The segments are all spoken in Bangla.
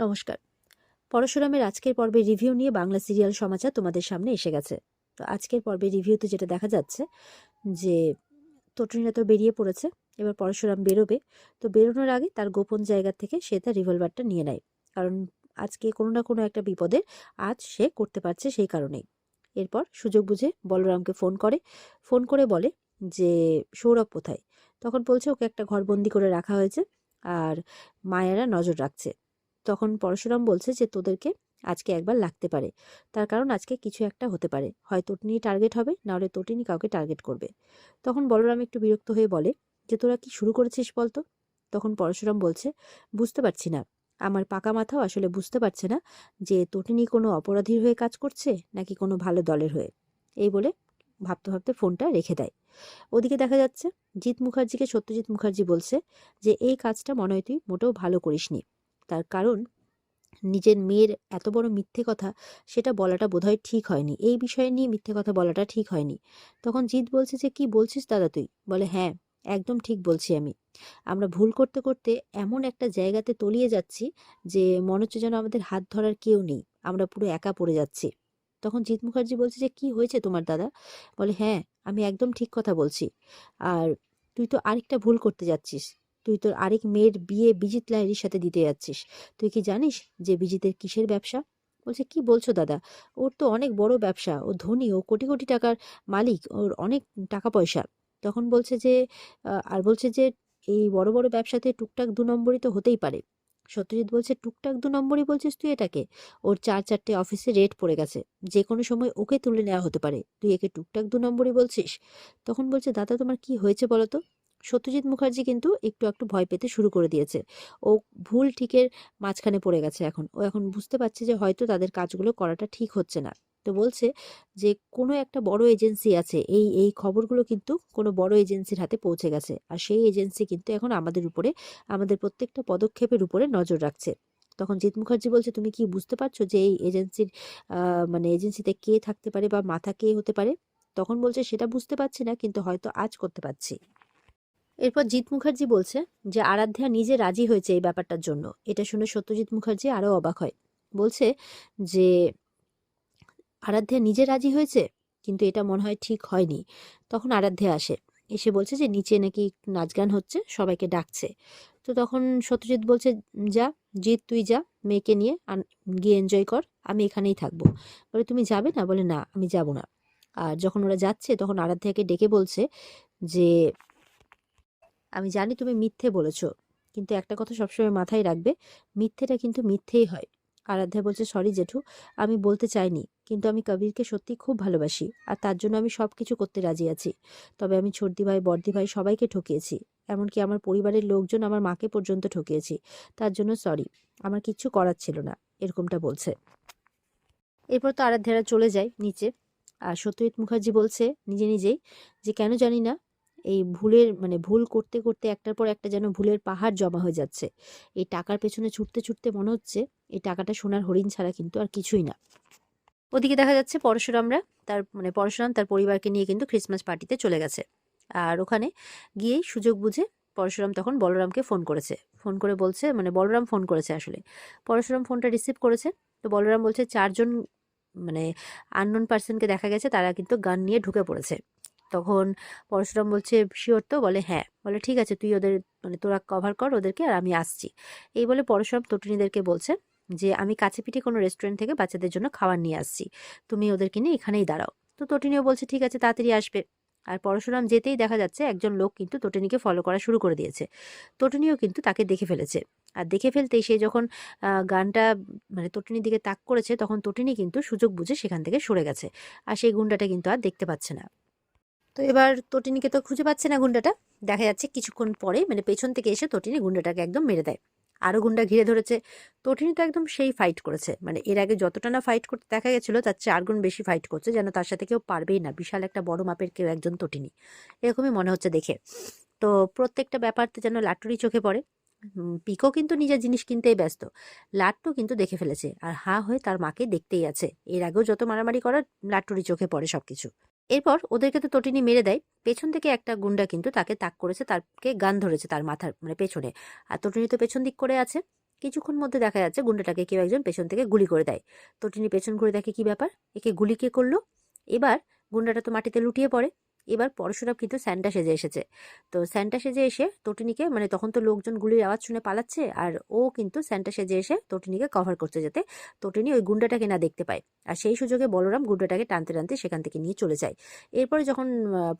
নমস্কার। পরশুরামের আজকের পর্বে রিভিউ নিয়ে বাংলা সিরিয়াল সমাচার তোমাদের সামনে এসে গেছে। তো আজকের পর্বে রিভিউতে যেটা দেখা যাচ্ছে যে তটিনীরা তো বেরিয়ে পড়েছে, এবার পরশুরাম বেরোবে। তো বেরোনোর আগে তার গোপন জায়গা থেকে সে তার রিভলভারটা নিয়ে নেয়, কারণ আজকে কোনো না কোনো একটা বিপদের আজ সে করতে পারছে সেই কারণেই। এরপর সুযোগ বুঝে বলরামকে ফোন করে বলে যে সৌরভ কোথায়। তখন বলছে ওকে একটা ঘরবন্দি করে রাখা হয়েছে আর মায়েরা নজর রাখছে। তখন পরশুরাম বলছে যে তোদেরকে আজকে একবার লাগতে পারে, তার কারণ আজকে কিছু একটা হতে পারে, হয় তটিনী টার্গেট হবে, নাহলে তটিনী কাউকে টার্গেট করবে। তখন বলরাম একটু বিরক্ত হয়ে বলে যে তোরা কি শুরু করেছিস বলতো। তখন পরশুরাম বলছে বুঝতে পারছি না, আমার পাকা মাথাও আসলে বুঝতে পারছে না যে তটিনী কোনো অপরাধীর হয়ে কাজ করছে নাকি কোনো ভালো দলের হয়ে। এই বলে ভাবতে ভাবতে ফোনটা রেখে দেয়। ওদিকে দেখা যাচ্ছে জিৎ মুখার্জিকে সত্যজিৎ মুখার্জি বলছে যে এই কাজটা মনে হয় তুই মোটেও ভালো করিসনি, তার কারণ নিজের মেয়ের এত বড় মিথ্যে কথা সেটা বলাটা বোধহয় ঠিক হয়নি, এই বিষয় নিয়ে মিথ্যে কথা বলাটা ঠিক হয়নি। তখন জিৎ বলছে যে কি বলছিস দাদা তুই। বলে হ্যাঁ, একদম ঠিক বলছি আমি। আমরা ভুল করতে করতে এমন একটা জায়গাতে তলিয়ে যাচ্ছি যে মনে হচ্ছে যেন আমাদের হাত ধরার কেউ নেই, আমরা পুরো একা পড়ে যাচ্ছি। তখন জিৎ মুখার্জি বলছে যে কি হয়েছে তোমার দাদা। বলে হ্যাঁ, আমি একদম ঠিক কথা বলছি। আর তুই তো আরেকটা ভুল করতে যাচ্ছিস, তুই তোর আরেক মেয়ের বিয়ে বিজিত লাহিড়ীর সাথে দিতে যাচ্ছিস। তুই কি জানিস যে বিজিতের কিসের ব্যবসা। বলছে কি বলছো দাদা, ওর তো অনেক বড় ব্যবসা, ও ধনী, ও কোটি কোটি টাকার মালিক, ওর অনেক টাকা পয়সা। তখন বলছে যে আর বলছে যে এই বড় বড় ব্যবসাতে টুকটাক 2 নম্বরই তো হতেই পারে। সত্যজিৎ বলছে টুকটাক 2 নম্বরই বলছিস তুই এটাকে, ওর 4-4টে অফিসে রেড পড়ে গেছে, যে কোনো সময় ওকে তুলে নেওয়া হতে পারে, তুই একে টুকটাক 2 নম্বরই বলছিস। তখন বলছে দাদা তোমার কি হয়েছে বলো তো। সত্যজিৎ মুখার্জি কিন্তু একটু একটু ভয় পেতে শুরু করে দিয়েছে। ও ভুল ঠিকের মাঝখানে পড়ে গেছে, ও এখন বুঝতে পারছে যে হয়তো তাদের কাজগুলো করাটা ঠিক হচ্ছে না। তো বলছে যে কোনো একটা বড় এজেন্সি আছে, এই এই খবরগুলো কিন্তু কোনো বড় এজেন্সির হাতে পৌঁছে গেছে, আর সেই এজেন্সি কিন্তু এখন আমাদের উপরে, আমাদের প্রত্যেকটা পদক্ষেপের উপরে নজর রাখছে। তখন জিৎ মুখার্জি বলছে তুমি কি বুঝতে পারছো যে এই এজেন্সির মানে এজেন্সিতে কে থাকতে পারে বা মাথা কে হতে পারে। তখন বলছে সেটা বুঝতে পারছি না, কিন্তু হয়তো আজ করতে পারছি। এরপর জিৎ মুখার্জি বলছে যে আরাধ্যা নিজে রাজি হয়েছে এই ব্যাপারটার জন্য। এটা শুনে সত্যজিৎ মুখার্জি আরো অবাক হয়। বলছে যে আরাধ্যা নিজে রাজি হয়েছে, কিন্তু এটা মনে হয় ঠিক হয়নি। তখন আরাধ্যা আসে, এসে বলছে যে নিচে নাকি একটু নাচ গান হচ্ছে, সবাইকে ডাকছে। তো তখন সত্যজিৎ বলছে যা জিৎ তুই যা, মেয়েকে নিয়ে গিয়ে এনজয় কর, আমি এখানেই থাকবো। বলে তুমি যাবে না। বলে না, আমি যাব না। আর যখন ওরা যাচ্ছে তখন আরাধ্যাকে ডেকে বলছে যে আমি জানি তুমি মিথ্যে বলেছ, কিন্তু একটা কথা সবসময় মাথায় রাখবে, মিথ্যেটা কিন্তু মিথ্যেই হয়। আরাধ্যা বলছে সরি জেঠু, আমি বলতে চাইনি, কিন্তু আমি কবিরকে সত্যি খুব ভালোবাসি, আর তার জন্য আমি সব কিছু করতে রাজি আছি। তবে আমি ছোটদি ভাই বড়দি ভাই সবাইকে ঠকিয়েছি, এমনকি আমার পরিবারের লোকজন, আমার মাকে পর্যন্ত ঠকিয়েছি। তার জন্য সরি, আমার কিচ্ছু করার ছিল না, এরকমটা বলছে। এরপর তো আরাধ্যারা চলে যায় নিচে। আর সত্যজিৎ মুখার্জি বলছে নিজে নিজেই যে কেন জানি না এই ভুলের মানে ভুল করতে করতে একটার পর একটা যেন ভুলের পাহাড় জমা হয়ে যাচ্ছে। এই টাকার পেছনে ছুটতে ছুটতে মনে হচ্ছে এই টাকাটা সোনার হরিণ ছাড়া কিন্তু আর কিছুই না। ওদিকে দেখা যাচ্ছে পরশুরাম তার পরিবারকে নিয়ে কিন্তু ক্রিসমাস পার্টিতে চলে গেছে। আর ওখানে গিয়েই সুযোগ বুঝে পরশুরাম তখন বলরামকে ফোন করেছে। ফোন করে বলছে, বলরাম ফোন করেছে আসলে। পরশুরাম ফোনটা রিসিভ করেছে। তো বলরাম বলছে 4 জন আননোন পার্সনকে দেখা গেছে, তারা কিন্তু গান নিয়ে ঢুকে পড়েছে। তখন পরশুরাম বলছে শিওর তো। বলে হ্যাঁ। বলে ঠিক আছে, তুই ওদের তোরা কভার কর ওদেরকে, আর আমি আসছি। এই বলে পরশুরাম তটিনীদেরকে বলছে যে আমি কাছে পিঠে কোনো রেস্টুরেন্ট থেকে বাচ্চাদের জন্য খাবার নিয়ে আসছি, তুমি ওদেরকে নিয়ে এখানেই দাঁড়াও। তো তটিনীও বলছে ঠিক আছে, তাড়াতাড়ি আসবে। আর পরশুরাম যেতেই দেখা যাচ্ছে একজন লোক কিন্তু তটিনীকে ফলো করা শুরু করে দিয়েছে। তটিনীও কিন্তু তাকে দেখে ফেলেছে। আর দেখে ফেলতেই সে যখন গানটা তটিনীর দিকে তাক করেছে, তখন তটিনী কিন্তু সুযোগ বুঝে সেখান থেকে সরে গেছে। আর সেই গুন্ডাটা কিন্তু আর দেখতে পাচ্ছে না। তো এবার তটিনীকে তো খুঁজে পাচ্ছে না গুন্ডাটা। দেখা যাচ্ছে কিছুক্ষণ পরে পেছন থেকে এসে তটিনী গুন্ডাটাকে একদম মেরে দেয়। আরো গুন্ডা ঘিরে ধরেছে। তটিনী তো একদম সেই ফাইট করেছে, এর আগে যতটা না ফাইট করতে দেখা গেছিল তার 4 গুণ বেশি ফাইট করছে, যেন তার সাথে কেউ পারবেই না, বিশাল একটা বড় মাপের কেউ একজন তটিনী, এরকমই মনে হচ্ছে দেখে। তো প্রত্যেকটা ব্যাপারতে যেন লাট্টুরই চোখে পড়ে। পিকো কিন্তু নিজের জিনিস কিনতেই ব্যস্ত, লাট্টু কিন্তু দেখে ফেলেছে আর হাঁ হয়ে তার মাকে দেখতেই আছে। এর আগেও যত মারামারি করার লাট্টুরই চোখে পড়ে সবকিছু। এরপর ওদেরকে তো তটিনী মেরে দেয়। পেছন থেকে একটা গুন্ডা কিন্তু তাকে তাক করেছে, তাকে গান ধরেছে তার মাথার পেছনে। আর তটিনী তো পেছন দিক করে আছে। কিছুক্ষণ মধ্যে দেখা যাচ্ছে গুন্ডাটাকে কেউ একজন পেছন থেকে গুলি করে দেয়। তটিনী পেছন ঘুরে দেখে কি ব্যাপার, একে গুলি কে করলো। এবার গুন্ডাটা তো মাটিতে লুটিয়ে পড়ে। এবার পরশুরাম কিন্তু স্যান্টা সেজে এসেছে। তো স্যান্টা সেজে এসে তটিনীকে, মানে তখন তো লোকজন গুলির আওয়াজ শুনে পালাচ্ছে, আর ও কিন্তু স্যান্টা সেজে এসে তটিনীকে কভার করছে যাতে তটিনী ওই গুন্ডাটাকে না দেখতে পায়। আর সেই সুযোগে বলরাম গুন্ডাটাকে টানতে টানতে সেখান থেকে নিয়ে চলে যায়। এরপরে যখন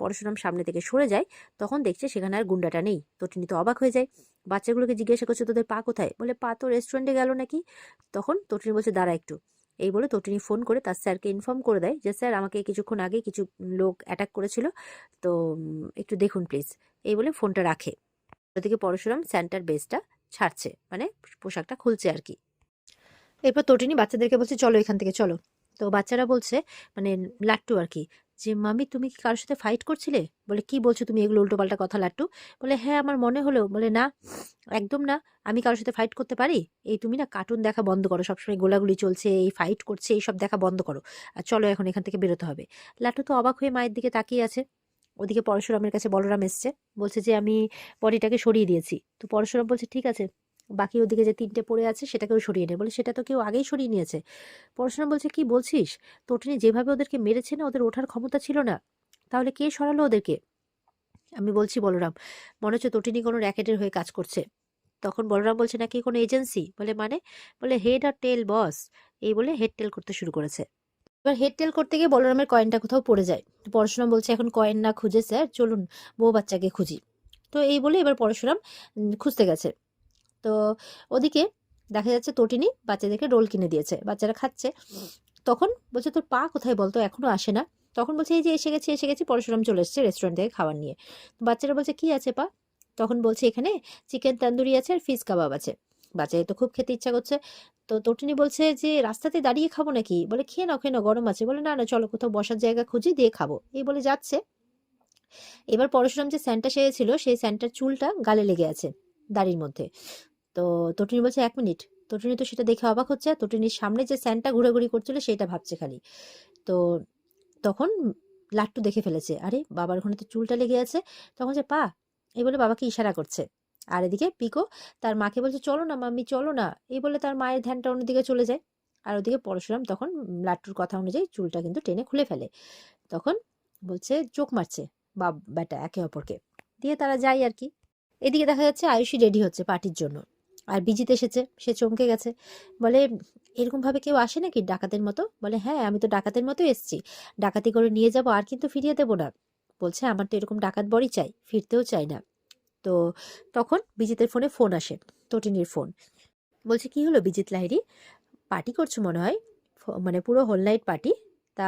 পরশুরাম সামনে থেকে সরে যায়, তখন দেখছে সেখানে আর গুন্ডাটা নেই। তটিনী তো অবাক হয়ে যায়, বাচ্চাগুলোকে জিজ্ঞাসা করছে তোদের পা কোথায়, বলে পা তো রেস্টুরেন্টে গেল নাকি। তখন তটিনী বলছে দাঁড়া একটু। এই বলে তটিনী ফোন করে তার স্যারকে ইনফর্ম করে দেয় যে স্যার আমাকে কিছুক্ষণ আগে কিছু লোক অ্যাটাক করেছিল, তো একটু দেখুন প্লিজ। এই বলে ফোনটা রাখে। ওদিকে পরশুরাম স্যান্টার বেসটা ছাড়ছে, মানে পোশাকটা খুলছে আর কি। এরপর তটিনী বাচ্চাদেরকে বলছে চলো এখান থেকে চলো। তো বাচ্চারা বলছে, মানে লাট্টু আর কি, যে মামি তুমি কি কারোর সাথে ফাইট করছিলে। বলে কি বলছো তুমি এগুলো উল্টোপাল্টা কথা লাট্টু। বলে হ্যাঁ আমার মনে হলো। বলে না, একদম না, আমি কারোর সাথে ফাইট করতে পারি। এই তুমি না কার্টুন দেখা বন্ধ করো, সবসময় গোলাগুলি চলছে, এই ফাইট করছে, এইসব দেখা বন্ধ করো, আর চলো এখন এখান থেকে বেরোতে হবে। লাট্টু তো অবাক হয়ে মায়ের দিকে তাকিয়ে আছে। ওদিকে পরশুরামের কাছে বলরাম এসছে, বলছে যে আমি বডিটাকে সরিয়ে দিয়েছি। তো পরশুরাম বলছে ঠিক আছে, বাকি ওদিকে যে 3টে পড়ে আছে সেটাকেও সরিয়ে নেয়। বলে সেটা তো কেউ আগেই সরিয়ে নিয়েছে। পরশুরাম বলছে কি বলছিস, তটিনী যেভাবে ওদেরকে মেরেছে না, ওদের ওঠার ক্ষমতা ছিল না, তাহলে কে সরালো ওদেরকে। আমি বলছি বলরাম, মনে হচ্ছে তটিনী কোনো র্যাকেটের হয়ে কাজ করছে। তখন বলরাম বলছে নাকি কোনো এজেন্সি। বলে মানে, বলে হেড আর টেল বস। এই বলে হেড টেল করতে শুরু করেছে। এবার হেড টেল করতে গিয়ে বলরামের কয়েনটা কোথাও পড়ে যায়। পরশুরাম বলছে এখন কয়েন না খুঁজে স্যার, চলুন বউ বাচ্চাকে খুঁজি। তো এই বলে এবার পরশুরাম খুঁজতে গেছে। তো ওদিকে দেখা যাচ্ছে তটিনী বাচ্চাদেরকে রোল কিনে দিয়েছে, বাচ্চারা খাচ্ছে। তখন বলছে তোর পা কোথায় বলতো, এখনো আসে না। তখন বলছে এই যে এসে গেছি এসে গেছি। পরশুরাম চলে এসেছে রেস্টুরেন্ট থেকে খাবার নিয়ে। বাচ্চারা বলছে কি আছে পা। তখন বলছে এখানে চিকেন তন্দুরি আছে আর ফিশ কাবাব আছে। বাচ্চাদের তো খুব খেতে ইচ্ছা করছে। তো তটিনী বলছে যে রাস্তাতে দাঁড়িয়ে খাবো নাকি। বলে খেয়ে নাও গরম আছে। বলে না না চলো কোথাও বসার জায়গা খুঁজি দিয়ে খাবো। এই বলে যাচ্ছে। এবার পরশুরাম যে স্যান্টা সেজেছিল সেই স্যান্টার চুলটা গালে লেগে আছে দাড়ির মধ্যে। তো তটিনী বলছে 1 মিনিট। তটিনী তো সেটা দেখে অবাক হচ্ছে, তটিনীর সামনে যে স্যান্টা ঘোরাঘুরি করছিল সেটা ভাবছে খালি। তো তখন লাট্টু দেখে ফেলেছে, আরে বাবার ওখানে তো চুলটা লেগে আছে। তখন যে পা, এই বলে বাবাকে ইশারা করছে। আর এদিকে পিকো তার মাকে বলছে চলো না মাম্মি চলো না, এই বলে তার মায়ের ধ্যানটা অন্যদিকে চলে যায়। আর ওদিকে পরশুরাম তখন লাট্টুর কথা অনুযায়ী চুলটা কিন্তু টেনে খুলে ফেলে। তখন বলছে জোক মারছে বাপ বেটা একে অপরকে, দিয়ে তারা যায় আর কি। এদিকে দেখা যাচ্ছে আয়ুষী রেডি হচ্ছে পার্টির জন্য। আর বিজিত এসেছে, সে চমকে গেছে। বলে এরকম ভাবে কেউ আসে নাকি ডাকাতের মতো। বলে হ্যাঁ আমি তো ডাকাতের মতো এসেছি, ডাকাতি করে নিয়ে যাব আর কিন্তু ফিরিয়ে দেবো না। বলছে আমার তো এরকম ডাকাত বড়ি চাই, ফিরতেও চাই না। তো তখন বিজিতের ফোনে ফোন আসে, তটিনীর ফোন। বলছে কি হলো বিজিত লাহিড়ী, পার্টি করছো মনে হয়, মানে পুরো হোল নাইট পার্টি। তা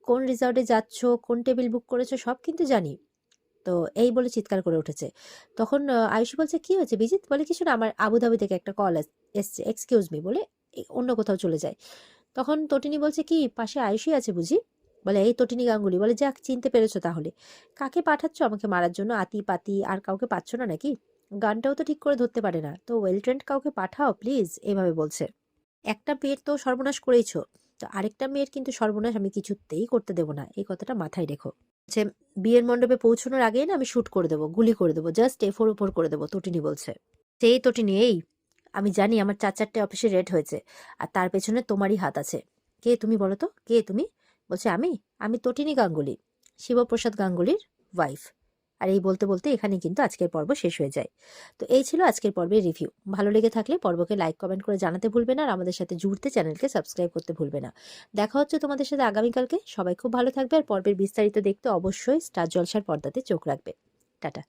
কোন রিসর্টে যাচ্ছ, কোন টেবিল বুক করেছো সব কিন্তু জানি। তো এই বলে চিৎকার করে উঠেছে। তখন আয়ুষী বলছে কি হয়েছে বিজিত। বলে কিছু না, আমার আবুধাবি থেকে একটা কল এসছে, এক্সকিউজ মি বলে অন্য কোথাও চলে যায়। তখন তটিনী বলছে কি পাশে আয়ুষী আছে বুঝি। বলে এই তটিনী গাঙ্গুলি। বলে যাক চিনতে পেরেছো তাহলে, কাকে পাঠাচ্ছ আমাকে মারার জন্য, আতি পাতি আর কাউকে পাচ্ছ না নাকি, গানটাও তো ঠিক করে ধরতে পারে না, তো ওয়েল ট্রেন্ড কাউকে পাঠাও প্লিজ, এভাবে বলছে। একটা মেয়ের তো সর্বনাশ করেইছো, তো আরেকটা মেয়ের কিন্তু সর্বনাশ আমি কিছুতেই করতে দেবো না, এই কথাটা মাথায় রেখো। যে বিয়ের মণ্ডপে পৌঁছানোর আগেই না আমি শুট করে দেবো, গুলি করে দেবো, জাস্ট এফোর উপর করে দেবো, তটিনী বলছে। সেই তটিনী এই, আমি জানি আমার 4-4টে অফিসে রেড হয়েছে, আর তার পেছনে তোমারই হাত আছে। কে তুমি বলো তো, কে তুমি। বলছে আমি আমি তটিনী গাঙ্গুলি, শিবপ্রসাদ গাঙ্গুলির ওয়াইফ। আর এই বলতে বলতে এখানে কিন্তু আজকের পর্ব শেষ হয়ে যায়। তো এই ছিল আজকের পর্বের রিভিউ। ভালো লেগে থাকলে পর্বকে লাইক কমেন্ট করে জানাতে ভুলবে না, আর আমাদের সাথে জুড়তে চ্যানেলকে সাবস্ক্রাইব করতে ভুলবে না। দেখা হচ্ছে তোমাদের সাথে আগামীকালকে। সবাই খুব ভালো থাকবে, আর পর্বের বিস্তারিত দেখতে অবশ্যই স্টার জলসার পর্দাতে চোখ রাখবে। টাটা।